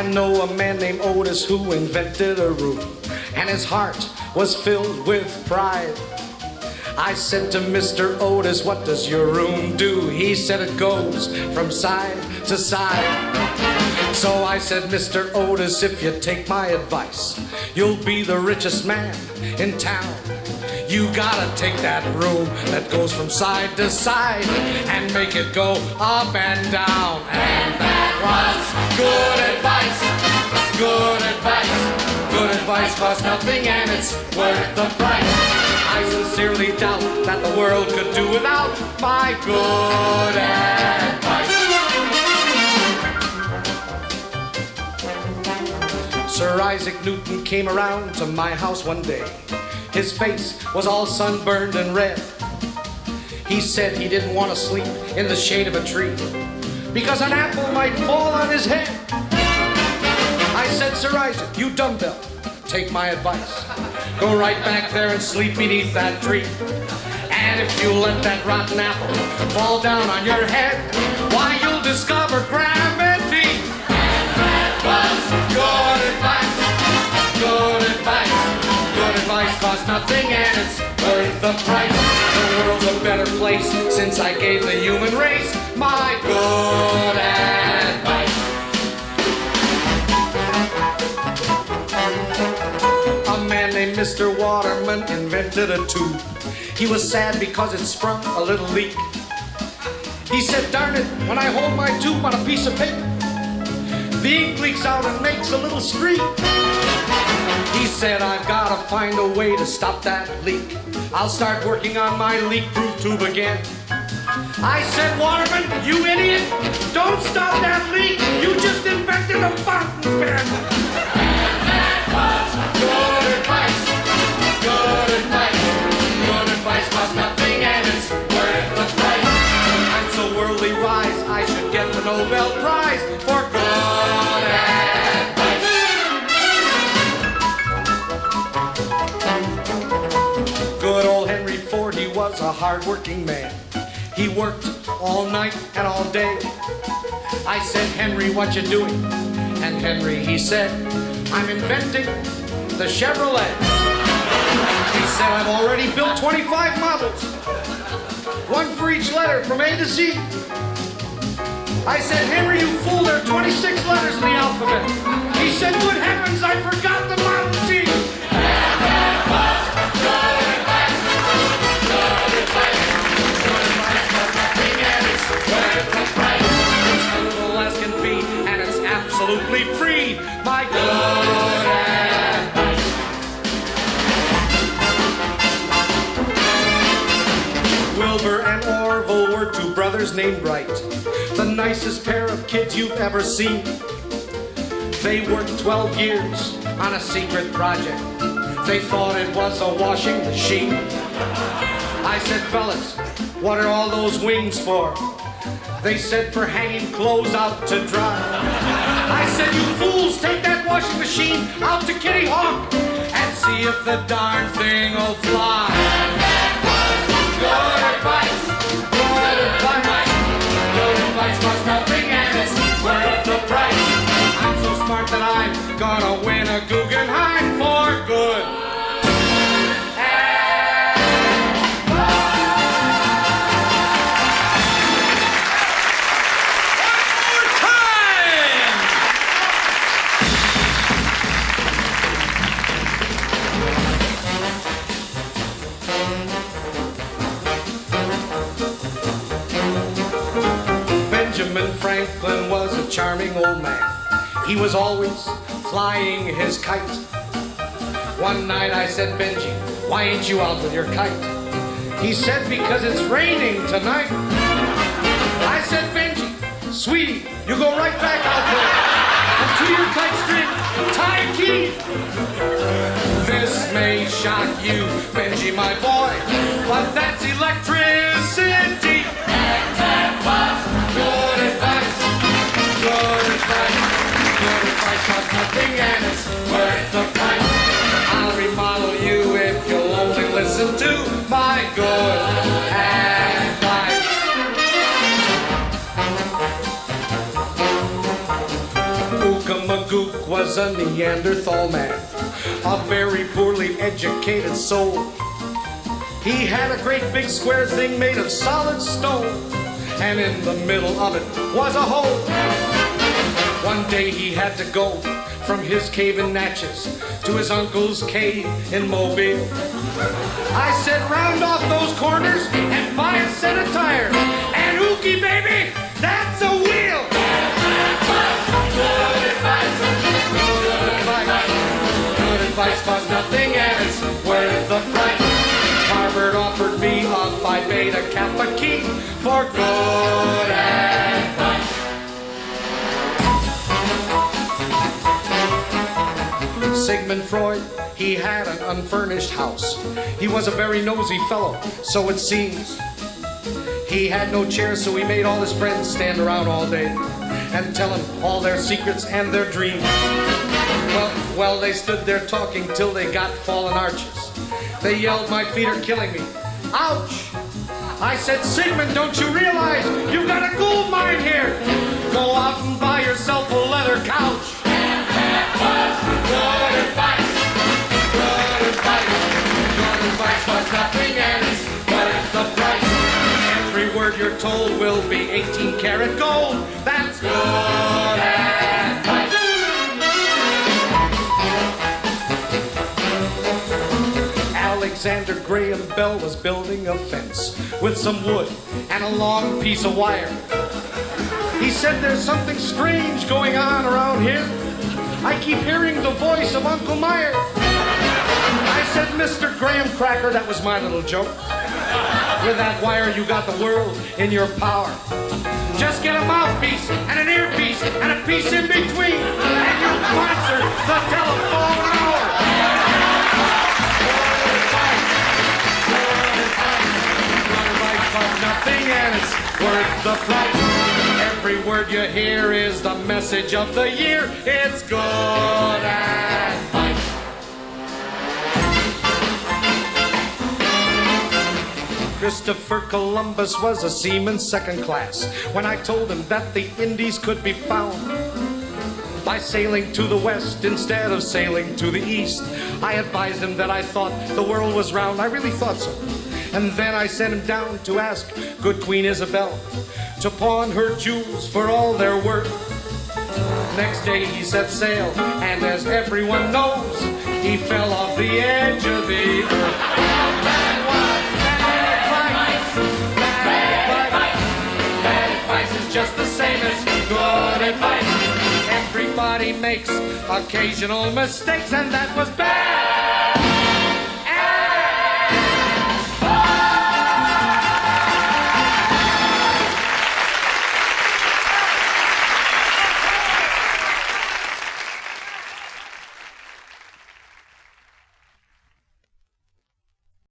I know a man named Otis who invented a room, and his heart was filled with pride. I said to Mr. Otis, what does your room do? He said it goes from side to side. So I said, Mr. Otis, if you take my advice, you'll be the richest man in town. You gotta take that room that goes from side to side and make it go up and down. And that was good advice, good advice. Good advice costs nothing and it's worth the price. I sincerely doubt that the world could do without my good advice. Sir Isaac Newton came around to my house one day. His face was all sunburned and red. He said he didn't want to sleep in the shade of a tree because an apple might fall on his head. I said, Sir Isaac, you dumbbell, take my advice. Go right back there and sleep beneath that tree. And if you let that rotten apple fall down on your head, why, you'll discover gravity. And that was good advice, good advice. Good advice costs nothing and it's worth the price. The world's a better place since I gave the human race my good advice. A man named Mr. Waterman invented a tube. He was sad because it sprung a little leak. He said, darn it, when I hold my tube on a piece of paper, the ink leaks out and makes a little streak. He said, I've got to find a way to stop that leak. I'll start working on my leak-proof tube again. I said, Waterman, you idiot, don't stop that leak. You just invented a fountain pen. And that was good advice, good advice. Good advice costs nothing and it's worth the price. I'm so worldly wise, I should get the Nobel Prize for good advice. Good old Henry Ford, he was a hard-working man. He worked all night and all day. I said, Henry, what you doing? And Henry, he said, I'm inventing the Chevrolet. He said, I've already built 25 models, one for each letter from A to Z. I said, Henry, you fool, there are 26 letters in the alphabet. He said, good heavens, I forgot the Model T. And that was good advice, good advice. Good advice costs nothing and it's worth the price. It's simple as can be and it's absolutely free. My good advice. Wilbur and Orville were two brothers named Bright, the nicest pair of kids you've ever seen. They worked 12 years on a secret project. They thought it was a washing machine. I said, fellas, what are all those wings for? They said, for hanging clothes out to dry. I said, you fools, take that washing machine out to Kitty Hawk and see if the darn thing will fly. Good advice, good advice. Good advice costs nothing and it's worth the price. I'm so smart that I'm gonna win a Guggenheim for good. Benjamin Franklin was a charming old man. He was always flying his kite. One night I said, Benji, why ain't you out with your kite? He said, because it's raining tonight. I said, Benji, sweetie, you go right back out there and to your kite string, tie a key. This may shock you, Benji, my boy, but that's electricity. That was good advice, good advice. Good advice costs nothing and it's worth the price. I'll remodel you if you'll only listen to my good advice. Ooga-magoo was a Neanderthal man, a very poorly educated soul. He had a great big square thing made of solid stone, and in the middle of it was a hole. One day he had to go from his cave in Natchez to his uncle's cave in Mobile. I said, round off those corners and buy a set of tires. And ookie, baby, that's a wheel. Good advice. Good advice. Good advice costs nothing and it's worth the price. Harvard offered me a Phi Beta Kappa key for good advice. Sigmund Freud, he had an unfurnished house. He was a very nosy fellow, so it seems. He had no chairs, so he made all his friends stand around all day and tell him all their secrets and their dreams. Well, they stood there talking till they got fallen arches. They yelled, "My feet are killing me." Ouch! I said, Sigmund, don't you realize you've got a gold mine here? Go out and buy yourself a leather couch. Good advice. Good advice. Good advice costs nothing and it's worth the price. Every word you're told will be 18 karat gold. That's good advice. Alexander Graham Bell was building a fence with some wood and a long piece of wire. He said, there's something strange going on around here. I keep hearing the voice of Uncle Meyer. I said, Mr. Graham Cracker, that was my little joke. With that wire, you got the world in your power. Just get a mouthpiece and an earpiece and a piece in between, and you'll sponsor the telephone hour. Nothing and it's worth the price. Every word you hear is the message of the year. It's good advice. Christopher Columbus was a seaman second class when I told him that the Indies could be found by sailing to the west instead of sailing to the east. I advised him that I thought the world was round. I really thought so. And then I sent him down to ask good Queen Isabel to pawn her jewels for all they're worth. Next day he set sail, and as everyone knows, he fell off the edge of the earth. That was bad advice. Bad advice is just the same as good advice. Everybody makes occasional mistakes, and that was bad.